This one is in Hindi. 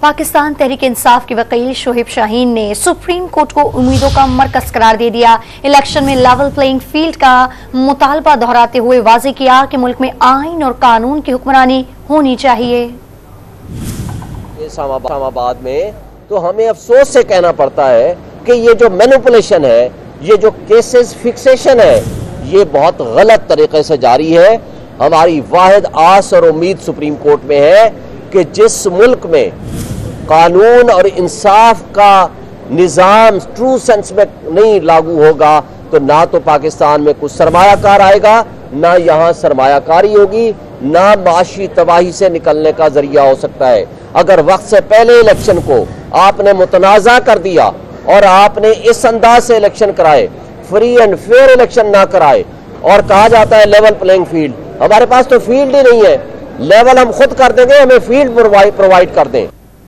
पाकिस्तान तहरीक इंसाफ के वकील शोएब शाहीन ने सुप्रीम कोर्ट को उम्मीदों का मरकज करार दे दिया। इलेक्शन में लेवल प्लेइंग फील्ड का मुतालबा दोहराते हुए वाज़ेह किया कि मुल्क में आइन और कानून की हुक्मरानी होनी चाहिए। इस्लामाबाद में तो हमें अफसोस से कहना पड़ता है कि ये जो मैनिपुलेशन है, ये जो केसेस फिक्सेशन है, ये बहुत गलत तरीके से जारी है। हमारी वाहिद आस और उम्मीद सुप्रीम कोर्ट में है कि जिस मुल्क में कानून और इंसाफ का निज़ाम ट्रू सेंस में नहीं लागू होगा तो ना तो पाकिस्तान में कुछ सरमायाकार आएगा, ना यहाँ सरमायाकारी होगी, ना माशी तबाही से निकलने का जरिया हो सकता है। अगर वक्त से पहले इलेक्शन को आपने मुतनाज़ा कर दिया और आपने इस अंदाज से इलेक्शन कराए, फ्री एंड फेयर इलेक्शन ना कराए, और कहा जाता है लेवल प्लेइंग फील्ड, हमारे पास तो फील्ड ही नहीं है। लेवल हम खुद कर देंगे, हमें फील्ड प्रोवाइड कर दें।